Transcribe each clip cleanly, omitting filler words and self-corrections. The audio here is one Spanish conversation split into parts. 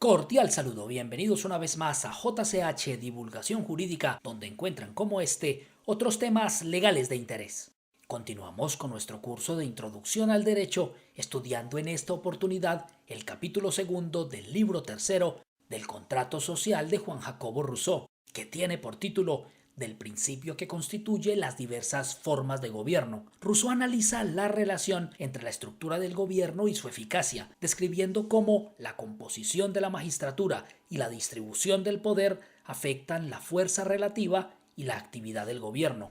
Cordial saludo, bienvenidos una vez más a JCH Divulgación Jurídica, donde encuentran como otros temas legales de interés. Continuamos con nuestro curso de Introducción al Derecho, estudiando en esta oportunidad el capítulo segundo del libro tercero del Contrato Social de Juan Jacobo Rousseau, que tiene por título Del principio que constituye las diversas formas de gobierno. Rousseau analiza la relación entre la estructura del gobierno y su eficacia, describiendo cómo la composición de la magistratura y la distribución del poder afectan la fuerza relativa y la actividad del gobierno.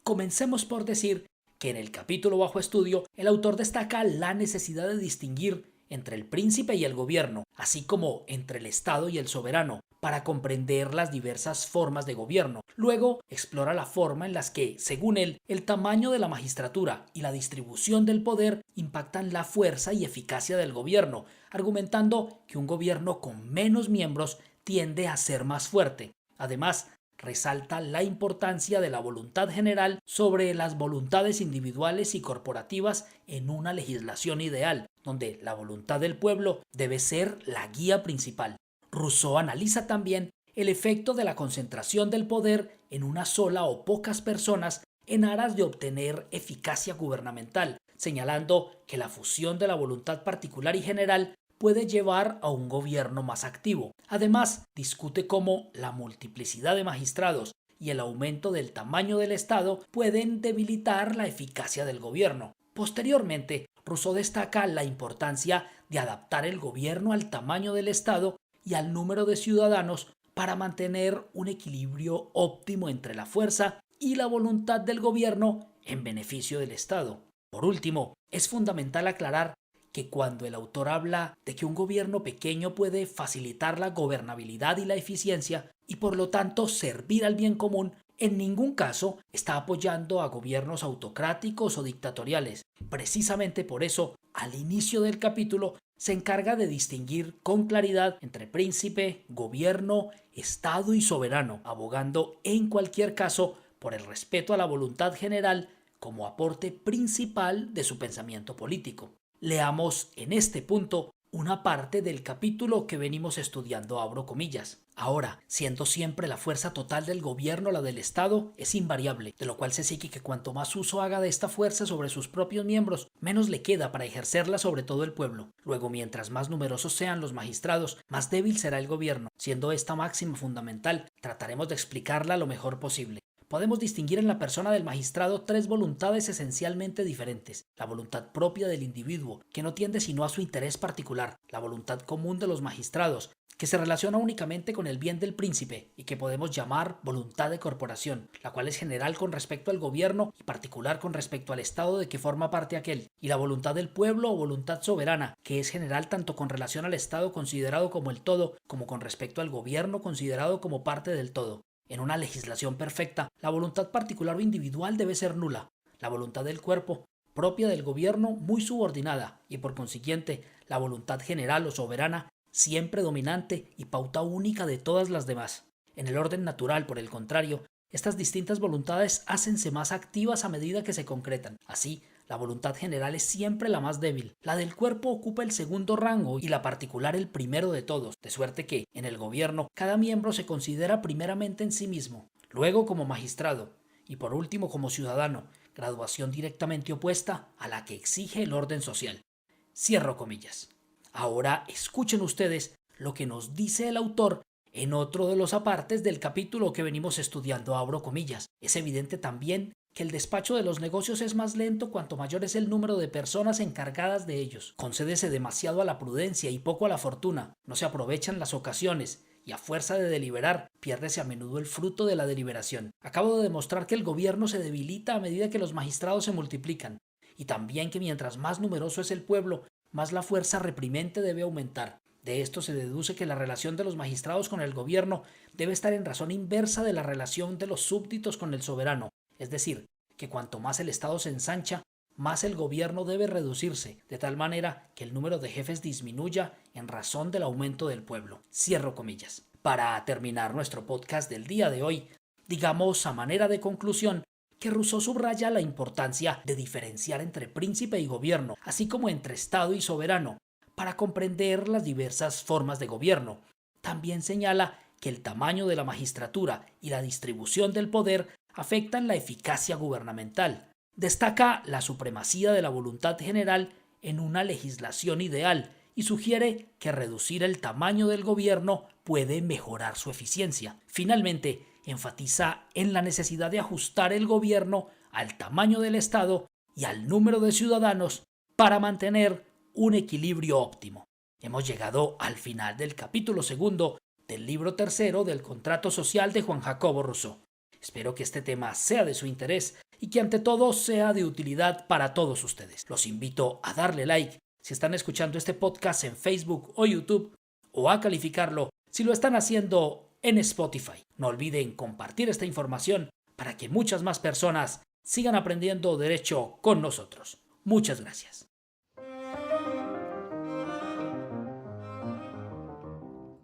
Comencemos por decir que en el capítulo bajo estudio el autor destaca la necesidad de distinguir entre el príncipe y el gobierno, así como entre el Estado y el soberano, para comprender las diversas formas de gobierno. Luego explora la forma en las que, según él, el tamaño de la magistratura y la distribución del poder impactan la fuerza y eficacia del gobierno, argumentando que un gobierno con menos miembros tiende a ser más fuerte. Además, resalta la importancia de la voluntad general sobre las voluntades individuales y corporativas en una legislación ideal, donde la voluntad del pueblo debe ser la guía principal. Rousseau analiza también el efecto de la concentración del poder en una sola o pocas personas en aras de obtener eficacia gubernamental, señalando que la fusión de la voluntad particular y general puede llevar a un gobierno más activo. Además, discute cómo la multiplicidad de magistrados y el aumento del tamaño del Estado pueden debilitar la eficacia del gobierno. Posteriormente, Rousseau destaca la importancia de adaptar el gobierno al tamaño del Estado y al número de ciudadanos para mantener un equilibrio óptimo entre la fuerza y la voluntad del gobierno en beneficio del Estado. Por último, es fundamental aclarar que cuando el autor habla de que un gobierno pequeño puede facilitar la gobernabilidad y la eficiencia y por lo tanto servir al bien común, en ningún caso está apoyando a gobiernos autocráticos o dictatoriales. Precisamente por eso, al inicio del capítulo, se encarga de distinguir con claridad entre príncipe, gobierno, Estado y soberano, abogando en cualquier caso por el respeto a la voluntad general como aporte principal de su pensamiento político. Leamos en este punto una parte del capítulo que venimos estudiando, abro comillas. Ahora, siendo siempre la fuerza total del gobierno la del Estado, es invariable, de lo cual se sigue que cuanto más uso haga de esta fuerza sobre sus propios miembros, menos le queda para ejercerla sobre todo el pueblo. Luego, mientras más numerosos sean los magistrados, más débil será el gobierno. Siendo esta máxima fundamental, trataremos de explicarla lo mejor posible. Podemos distinguir en la persona del magistrado tres voluntades esencialmente diferentes. La voluntad propia del individuo, que no tiende sino a su interés particular. La voluntad común de los magistrados, que se relaciona únicamente con el bien del príncipe y que podemos llamar voluntad de corporación, la cual es general con respecto al gobierno y particular con respecto al Estado de que forma parte aquel. Y la voluntad del pueblo o voluntad soberana, que es general tanto con relación al Estado considerado como el todo, como con respecto al gobierno considerado como parte del todo. En una legislación perfecta, la voluntad particular o individual debe ser nula, la voluntad del cuerpo, propia del gobierno, muy subordinada, y por consiguiente, la voluntad general o soberana, siempre dominante y pauta única de todas las demás. En el orden natural, por el contrario, estas distintas voluntades hácense más activas a medida que se concretan. Así, la voluntad general es siempre la más débil, la del cuerpo ocupa el segundo rango y la particular el primero de todos, de suerte que, en el gobierno, cada miembro se considera primeramente en sí mismo, luego como magistrado y por último como ciudadano, graduación directamente opuesta a la que exige el orden social. Cierro comillas. Ahora escuchen ustedes lo que nos dice el autor en otro de los apartes del capítulo que venimos estudiando, abro comillas. Es evidente también que el despacho de los negocios es más lento cuanto mayor es el número de personas encargadas de ellos. Concédese demasiado a la prudencia y poco a la fortuna. No se aprovechan las ocasiones y a fuerza de deliberar, piérdese a menudo el fruto de la deliberación. Acabo de demostrar que el gobierno se debilita a medida que los magistrados se multiplican, y también que mientras más numeroso es el pueblo, más la fuerza reprimente debe aumentar. De esto se deduce que la relación de los magistrados con el gobierno debe estar en razón inversa de la relación de los súbditos con el soberano, es decir, que cuanto más el Estado se ensancha, más el gobierno debe reducirse, de tal manera que el número de jefes disminuya en razón del aumento del pueblo. Cierro comillas. Para terminar nuestro podcast del día de hoy, digamos a manera de conclusión que Rousseau subraya la importancia de diferenciar entre príncipe y gobierno, así como entre Estado y soberano, para comprender las diversas formas de gobierno. También señala que el tamaño de la magistratura y la distribución del poder afectan la eficacia gubernamental. Destaca la supremacía de la voluntad general en una legislación ideal y sugiere que reducir el tamaño del gobierno puede mejorar su eficiencia. Finalmente, enfatiza en la necesidad de ajustar el gobierno al tamaño del Estado y al número de ciudadanos para mantener un equilibrio óptimo. Hemos llegado al final del capítulo segundo del libro tercero del Contrato Social de Juan Jacobo Rousseau. Espero que este tema sea de su interés y que ante todo sea de utilidad para todos ustedes. Los invito a darle like si están escuchando este podcast en Facebook o YouTube, o a calificarlo si lo están haciendo en Spotify. No olviden compartir esta información para que muchas más personas sigan aprendiendo derecho con nosotros. Muchas gracias.